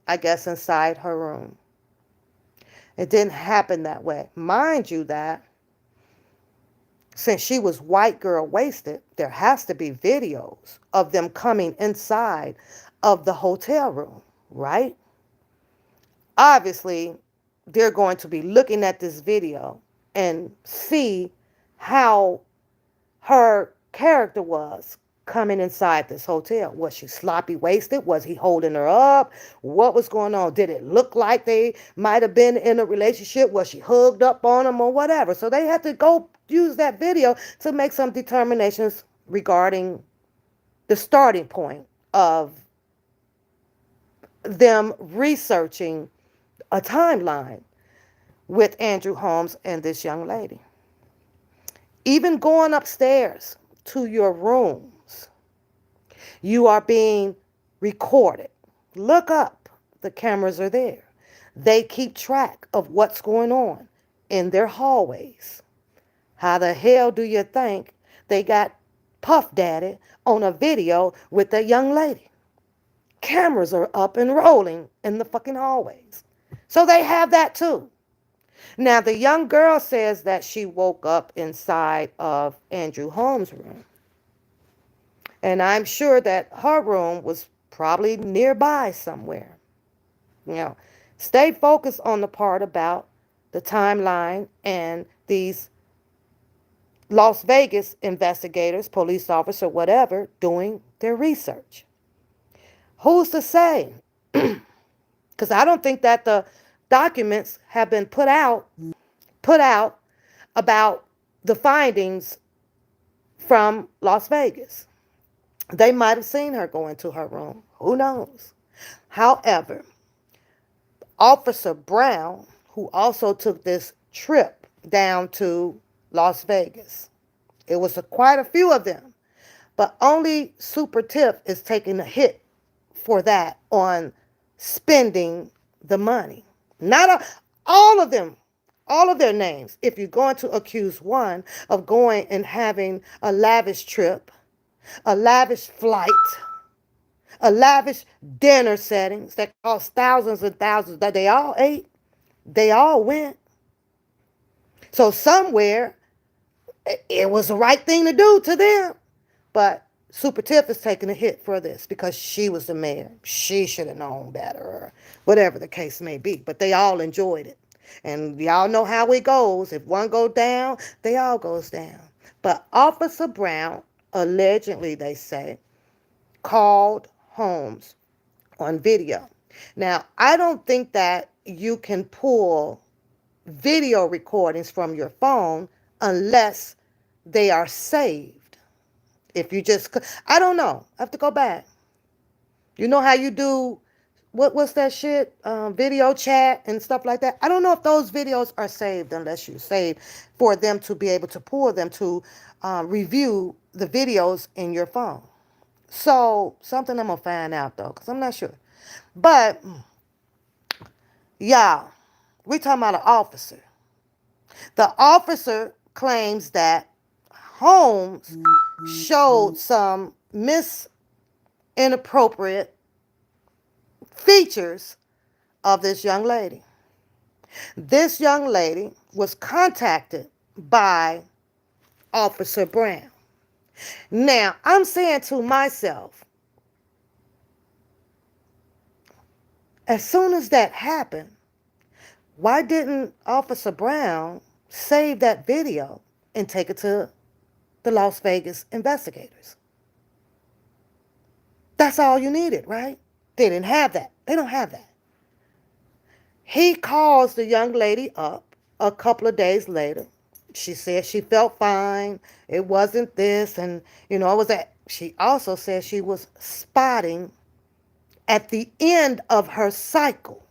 Speaker 1: I guess, inside her room. It didn't happen that way. Mind you that since she was white girl wasted, there has to be videos of them coming inside of the hotel room, right? Obviously, they're going to be looking at this video and see how her character was coming inside this hotel. Was she sloppy wasted? Was he holding her up? What was going on? Did it look like they might have been in a relationship? Was she hugged up on him or whatever? So they had to go use that video to make some determinations regarding the starting point of them researching a timeline with Andrew Holmes and this young lady. Even going upstairs to your rooms, you are being recorded. Look up. The cameras are there. They keep track of what's going on in their hallways. How the hell do you think they got Puff Daddy on a video with that young lady? Cameras are up and rolling in the fucking hallways. So they have that too. Now, the young girl says that she woke up inside of Andrew Holmes' room. And I'm sure that her room was probably nearby somewhere. You know, stay focused on the part about the timeline and these Las Vegas investigators, police officer, whatever, doing their research. Who's to say? Because I don't think that the documents have been put out about the findings from Las Vegas. They might have seen her go into her room. Who knows? However, Officer Brown, who also took this trip down to Las Vegas, it was quite a few of them, but only Super Tiff is taking a hit for that on spending the money. Not all of them, all of their names. If you're going to accuse one of going and having a lavish trip, a lavish flight, a lavish dinner settings that cost thousands and thousands that they all ate, they all went. So somewhere it was the right thing to do to them. But Super Tiff is taking a hit for this because she was the mayor. She should have known better, or whatever the case may be. But they all enjoyed it. And y'all know how it goes. If one goes down, they all goes down. But Officer Brown, allegedly, they say, called Holmes on video. Now, I don't think that you can pull video recordings from your phone unless they are saved. If you just, I don't know. I have to go back. You know how you do, what's that shit? Video chat and stuff like that. I don't know if those videos are saved unless you save for them to be able to pull them to review the videos in your phone. So something I'm going to find out though, because I'm not sure. But, y'all, we talking about an officer. The officer claims that Holmes showed some inappropriate features of this young lady. This young lady was contacted by Officer Brown. Now, I'm saying to myself, as soon as that happened, why didn't Officer Brown save that video and take it to the Las Vegas investigators? That's all you needed, right? They didn't have that. They don't have that. He calls the young lady up a couple of days later. She said she felt fine. It wasn't this. And, it was that. She also said she was spotting at the end of her cycle.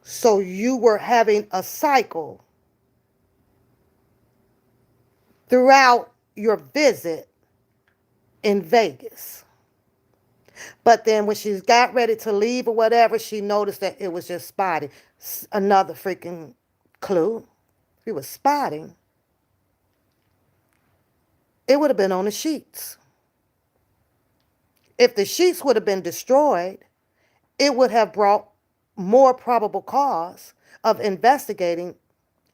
Speaker 1: So you were having a cycle throughout your visit in Vegas. But then when she got ready to leave or whatever, she noticed that it was just spotting. Another freaking clue. If he was spotting, it would have been on the sheets. If the sheets would have been destroyed, it would have brought more probable cause of investigating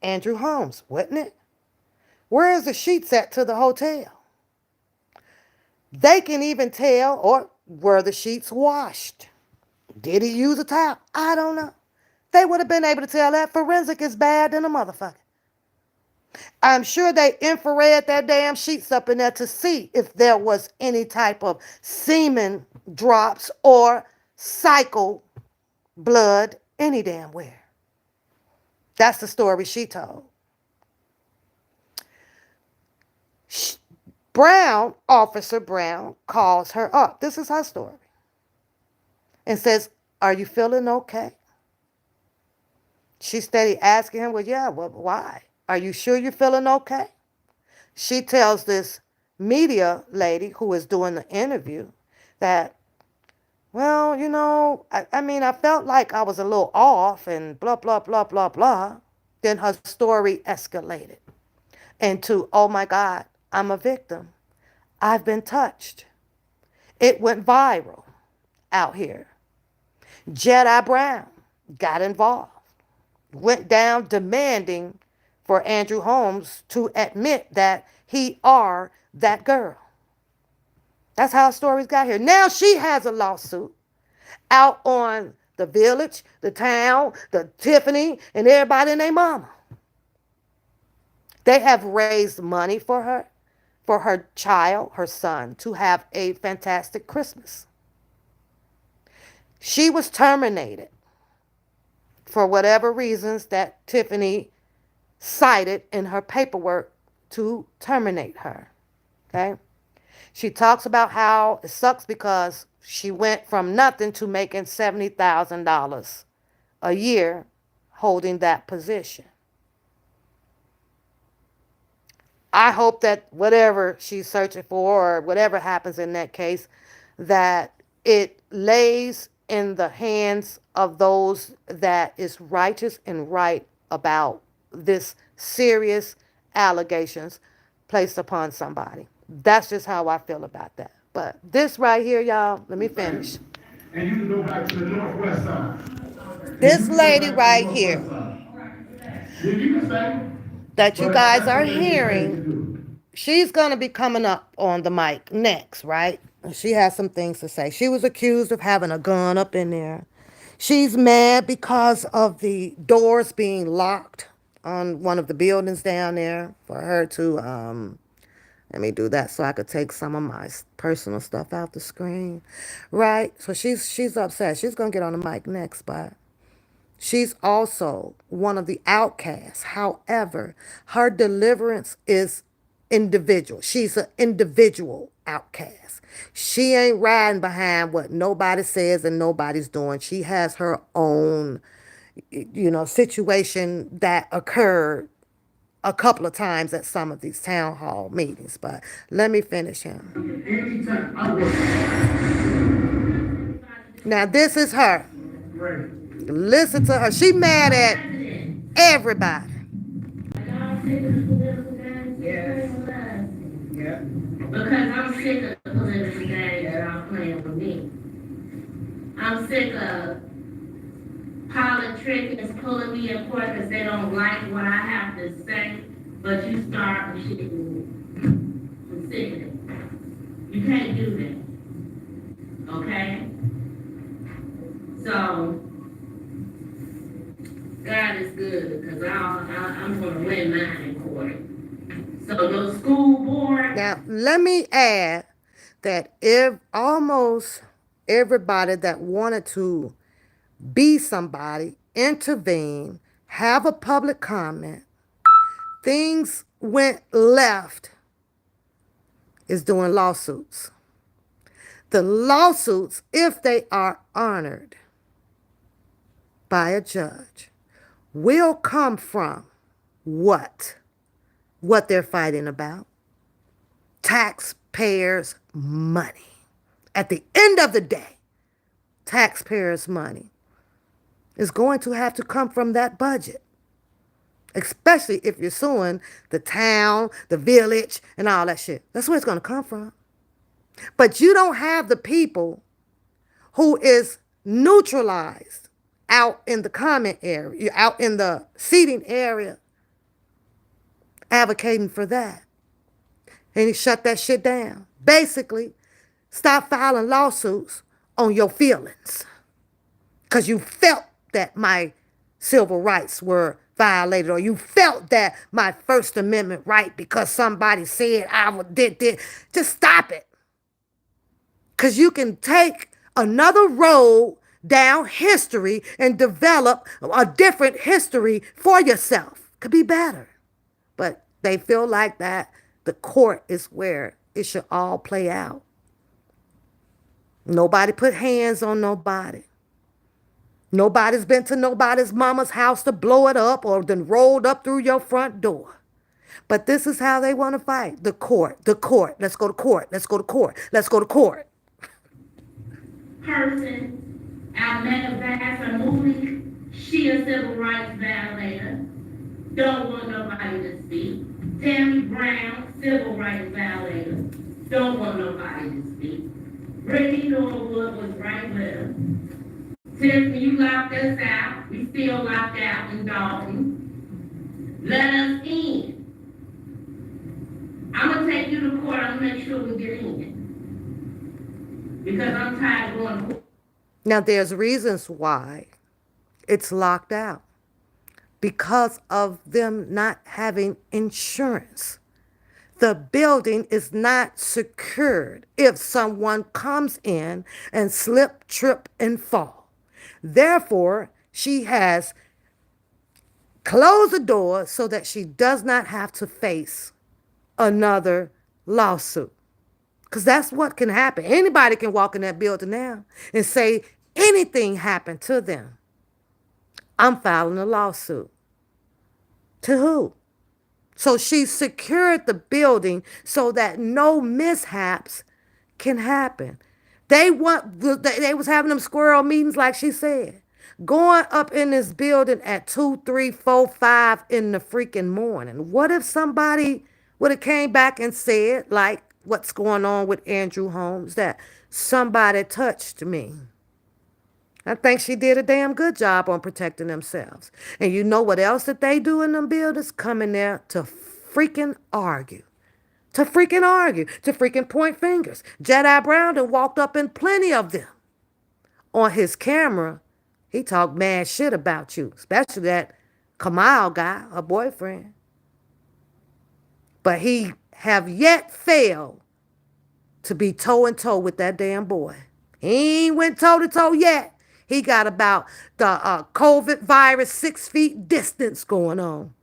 Speaker 1: Andrew Holmes, wouldn't it? Where is the sheets at to the hotel? They can even tell, or were the sheets washed? Did he use a towel? I don't know. They would have been able to tell that. Forensic is bad than a motherfucker. I'm sure they infrared their damn sheets up in there to see if there was any type of semen drops or cycle blood any damn where. That's the story she told. Officer Brown, calls her up. This is her story. And says, "Are you feeling okay?" She steady asking him, "Well, yeah, well, why? Are you sure you're feeling okay?" She tells this media lady who is doing the interview that, "Well, I felt like I was a little off and blah, blah, blah, blah, blah." Then her story escalated into, "Oh my God, I'm a victim. I've been touched." It went viral out here. Jedi Brown got involved, went down demanding for Andrew Holmes to admit that he are that girl. That's how stories got here. Now she has a lawsuit out on the village, the town, the Tiffany, and everybody and their mama. They have raised money for her child, her son, to have a fantastic Christmas. She was terminated for whatever reasons that Tiffany cited in her paperwork to terminate her. Okay? She talks about how it sucks because she went from nothing to making $70,000 a year holding that position. I hope that whatever she's searching for or whatever happens in that case, that it lays in the hands of those that is righteous and right about this serious allegations placed upon somebody. That's just how I feel about that. But this right here, y'all, let me finish.
Speaker 3: And you can go back to the northwest side.
Speaker 1: This lady right here
Speaker 3: You can say,
Speaker 1: that you
Speaker 3: but
Speaker 1: guys
Speaker 3: that's
Speaker 1: are
Speaker 3: what they get paid to
Speaker 1: hearing,
Speaker 3: do.
Speaker 1: she's going to be coming up on the mic next, right? She has some things to say. She was accused of having a gun up in there. She's mad because of the doors being locked on one of the buildings down there for her to let me do that so I could take some of my personal stuff out the screen. Right? So she's upset. She's going to get on the mic next, but she's also one of the outcasts. However, her deliverance is individual. She's an individual outcast. She ain't riding behind what nobody says and nobody's doing. She has her own, situation that occurred a couple of times at some of these town hall meetings. But let me finish him.
Speaker 3: Anytime I work,
Speaker 1: Now, this is her.
Speaker 3: great.
Speaker 1: Listen to her. She mad at everybody.
Speaker 5: Yes. Yeah. Because I'm sick of the political games that I'm playing with me. I'm sick of politicians pulling me apart because they don't like what I have to say, but you start with shit with me. I'm sick of it. You can't do that. Okay? So, God is good because I'm going to win mine in court. So those school board.
Speaker 1: Now, let me add that if almost everybody that wanted to be somebody, intervene, have a public comment, things went left, is doing lawsuits. The lawsuits, if they are honored by a judge, will come from what? What they're fighting about. Taxpayers' money. At the end of the day, taxpayers' money is going to have to come from that budget. Especially if you're suing the town, the village, and all that shit. That's where it's going to come from. But you don't have the people who is neutralized out in the comment area, out in the seating area, advocating for that. And he shut that shit down. Basically, stop filing lawsuits on your feelings. Because you felt that my civil rights were violated, or you felt that my First Amendment right because somebody said I did this. Just stop it. Because you can take another road down history and develop a different history for yourself. Could be better. But they feel like that the court is where it should all play out. Nobody put hands on nobody. Nobody's been to nobody's mama's house to blow it up or then rolled up through your front door. But this is how they want to fight. The court. Let's go to court. Let's go to court. Let's go to court.
Speaker 5: Person, Almeda Vassar Mooley, she a civil rights violator. Don't want nobody to speak. Tammy Brown, civil rights violator. Don't want nobody to speak. Brittany Norwood was right with her. Tiffany, you locked us out. We still locked out in Dalton. Let us in. I'm going to take you to court. I'm going to make sure we get in. Because I'm tired of going to court.
Speaker 1: Now, there's reasons why it's locked out because of them not having insurance. The building is not secured if someone comes in and slip, trip, and fall. Therefore, she has closed the door so that she does not have to face another lawsuit. Because that's what can happen. Anybody can walk in that building now and say anything happened to them. I'm filing a lawsuit. To who? So she secured the building so that no mishaps can happen. They was having them squirrel meetings like she said. Going up in this building at 2, 3, 4, 5 in the freaking morning. What if somebody would have came back and said, like what's going on with Andrew Holmes, that somebody touched me? I think she did a damn good job on protecting themselves. And you know what else that they do in them buildings? Come in there to freaking argue. To freaking argue. To freaking point fingers. Jedi Brown done walked up in plenty of them. On his camera, he talked mad shit about you. Especially that Kamal guy, her boyfriend. But he have yet failed to be toe and toe with that damn boy. He ain't went toe to toe yet. He got about the COVID virus 6 feet distance going on.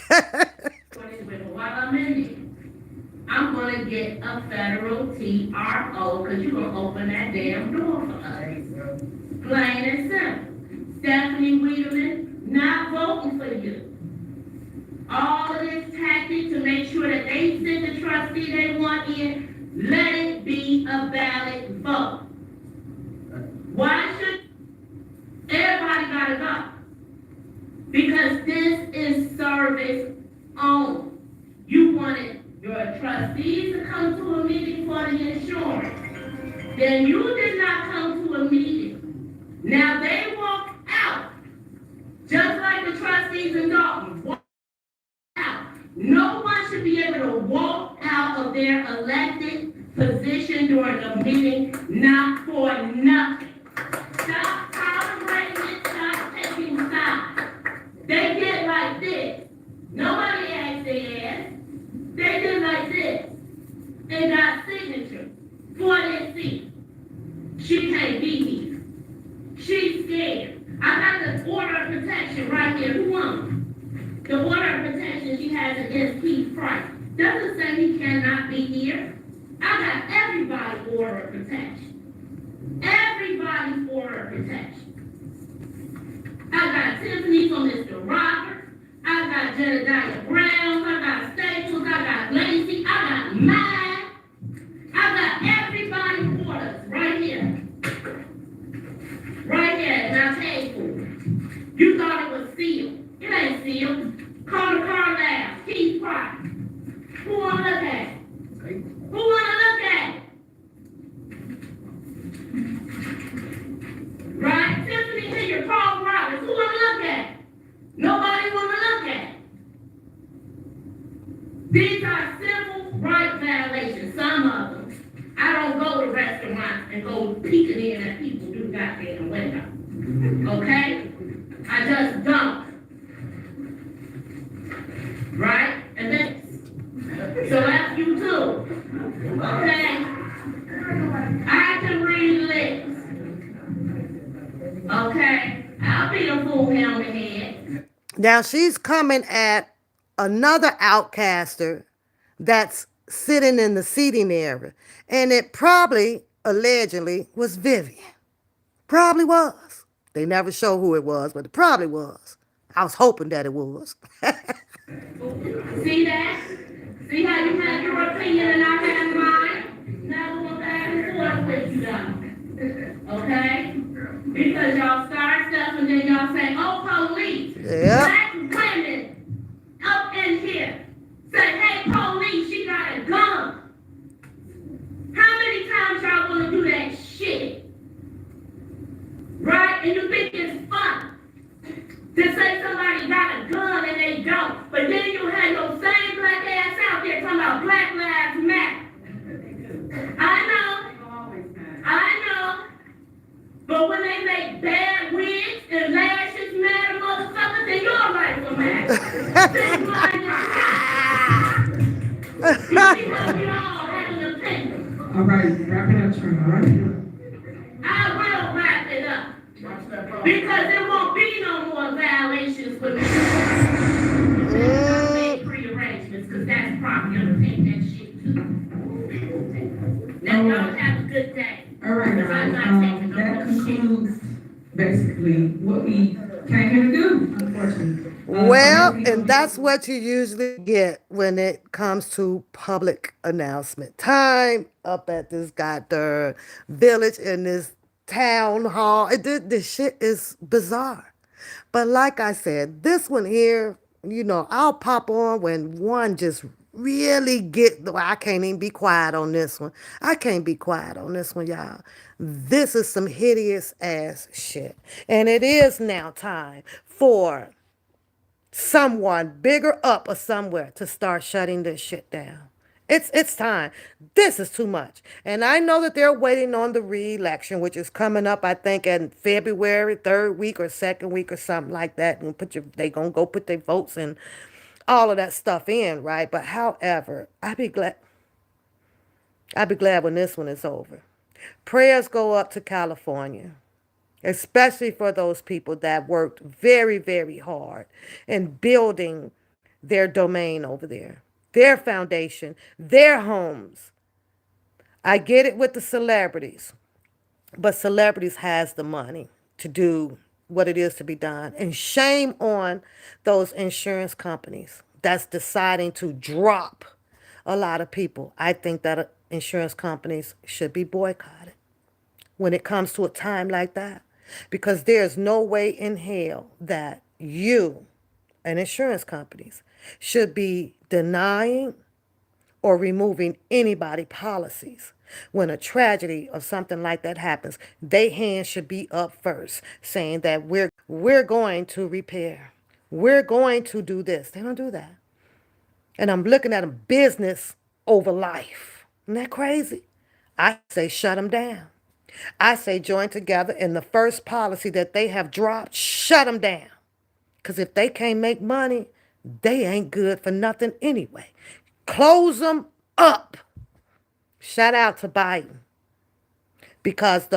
Speaker 5: While I'm in there, I'm going to get a federal TRO because you're going to open that damn door for us. Plain and simple. Stephanie Wiedemann, not voting for you. All of this tactic to make sure that they send the trustee they want in, let it be a valid vote. Why should everybody gotta go? Because this is service only. You wanted your trustees to come to a meeting for the insurance. Then you did not come to a meeting. Now they walk out, just like the trustees in Dalton walk out. No one should be able to walk out of their elected position during a meeting, not for nothing. Stop tolerating it, stop taking sides. They get like this. Nobody asked their ass. They did like this. They got signature for their seat. She can't be here. She's scared. I got the order of protection right here. Who won? The order of protection she has against Keith Price. Doesn't say he cannot be here. I got everybody order of protection. Everybody's order of protection. I got Tiffany from Mr. Roberts. I got Jedediah Brown. I got Staples. I got Lacey. I got mine. I got everybody's orders right here. Right here, and I paid for it. You thought it was sealed. It ain't sealed. Call the car lab. Keith Price. Who wanna look at it? Who wanna look at it? Right? Tiffany Hilliard, Paul Roberts. Who wanna look at it? Nobody wanna look at it. These are civil rights violations, some of them. I don't go to restaurants and go peeking in at people through the goddamn window. Okay? I just don't. Right? And then, so that's you too. Okay? I can read lips. Okay? I'll be the fool on the head.
Speaker 1: Now she's coming at another outcaster that's sitting in the seating area. And it probably, allegedly, was Vivian. Probably was. They never show who it was, but it probably was. I was hoping that it was.
Speaker 5: See that? See how you have your opinion and I have mine? Never go back and forth with you though. Okay? Because y'all start stuff and then y'all say, oh, police.
Speaker 1: Yep.
Speaker 5: Black women up in here say, hey, police, she got a gun. How many times y'all gonna do that shit? Right? And you think it's fun to say somebody got a gun and they don't. But then you have your same black ass out there talking about Black Lives Matter. I know. Sitting behind this shot. Because we all have an opinion.
Speaker 4: All right, wrap it up, Trina, wrap it up.
Speaker 5: I will wrap it up. Because there won't be no more violations with me. I made pre-arrangements, because that's probably gonna take that shit too. Now, y'all have a good day.
Speaker 4: All right,
Speaker 5: Because I'm not taking no
Speaker 4: that
Speaker 5: more shit.
Speaker 4: concludes basically what we came here to do, unfortunately.
Speaker 1: Well, and that's what you usually get when it comes to public announcement time up at this goddamn village in this town hall. This shit is bizarre. But like I said, this one here, I'll pop on when one just really well, I can't even be quiet on this one. I can't be quiet on this one, y'all. This is some hideous ass shit. And it is now time for someone bigger up or somewhere to start shutting this shit down. It's time. This is too much. And I know that they're waiting on the re-election, which is coming up, I think, in February, third week or second week or something like that. And they gonna go put their votes and all of that stuff in, right? But however, I'd be glad when this one is over. Prayers go up to California, especially for those people that worked very, very hard in building their domain over there, their foundation, their homes. I get it with the celebrities, but celebrities has the money to do what it is to be done. And shame on those insurance companies that's deciding to drop a lot of people. I think that insurance companies should be boycotted when it comes to a time like that. Because there's no way in hell that you and insurance companies should be denying or removing anybody policies. When a tragedy or something like that happens, their hands should be up first, saying that we're going to repair. We're going to do this. They don't do that. And I'm looking at them business over life. Isn't that crazy? I say shut them down. I say join together in the first policy that they have dropped, shut them down. Because if they can't make money, they ain't good for nothing anyway. Close them up. Shout out to Biden. Because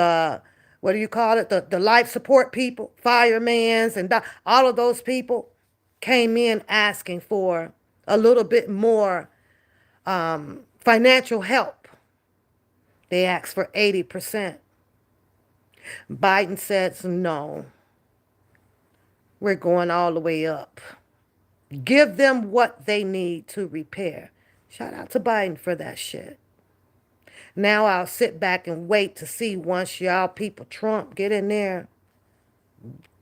Speaker 1: what do you call it? The life support people, firemen, and all of those people came in asking for a little bit more financial help. They asked for 80%. Biden says no. We're going all the way up. Give them what they need to repair. Shout out to Biden for that shit. Now I'll sit back and wait to see once y'all people Trump get in there,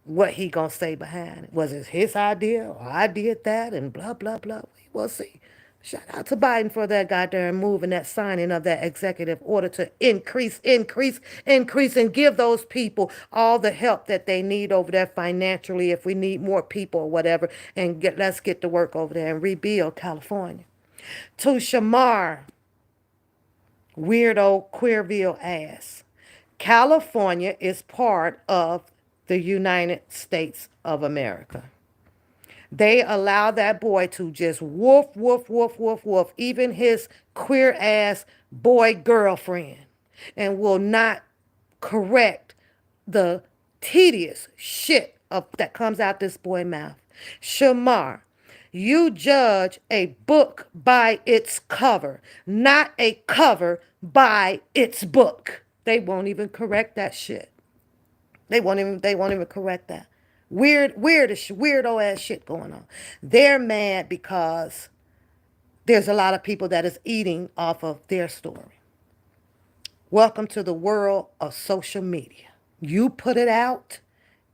Speaker 1: what he gonna say behind it. Was it his idea or I did that and blah, blah, blah. We'll see. Shout out to Biden for that goddamn move and that signing of that executive order to increase, and give those people all the help that they need over there financially if we need more people or whatever. And let's get to work over there and rebuild California. To Shamar, weirdo Queerville ass. California is part of the United States of America. They allow that boy to just woof, woof, woof, woof, woof, even his queer ass boy girlfriend, and will not correct the tedious shit that comes out this boy mouth. Shamar, you judge a book by its cover, not a cover by its book. They won't even correct that shit. They won't even correct that. Weirdo ass shit going on. They're mad because there's a lot of people that is eating off of their story. Welcome to the world of social media. You put it out,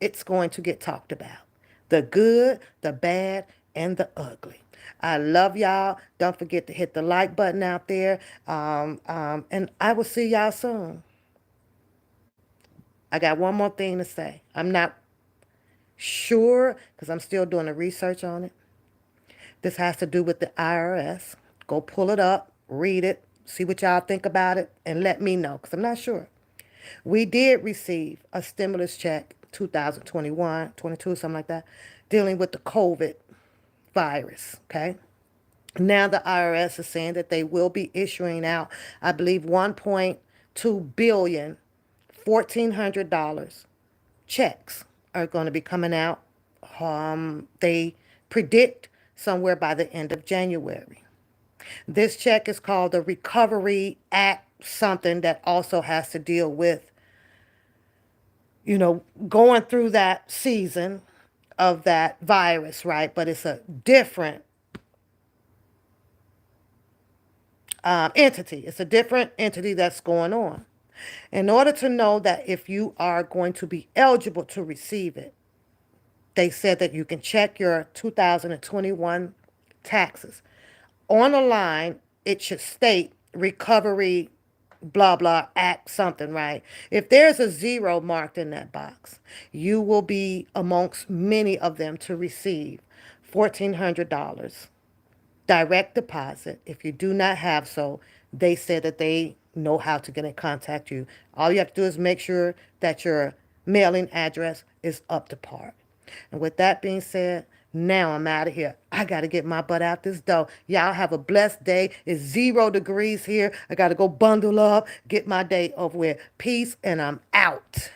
Speaker 1: it's going to get talked about. The good, the bad, and the ugly. I love y'all. Don't forget to hit the like button out there. And I will see y'all soon. I got one more thing to say. I'm not sure because I'm still doing the research on it. This has to do with the IRS. Go pull it up, read it, see what y'all think about it, and let me know because I'm not sure. We did receive a stimulus check 2021, 22, something like that, dealing with the COVID virus, okay? Now the IRS is saying that they will be issuing out, I believe, 1.2 billion, $1,400 checks are going to be coming out. They predict somewhere by the end of January. This check is called the Recovery Act, something that also has to deal with, going through that season of that virus, right? But it's a different entity. It's a different entity that's going on. In order to know that if you are going to be eligible to receive it, they said that you can check your 2021 taxes. On the line, it should state recovery, blah, blah, act something, right? If there's a zero marked in that box, you will be amongst many of them to receive $1,400 direct deposit. If you do not have so, they said that they know how to get in contact you. All you have to do is make sure that your mailing address is up to par. And with that being said, now I'm out of here. I got to get my butt out this door. Y'all have a blessed day. It's 0 degrees here. I got to go bundle up, get my day over with. Peace, and I'm out.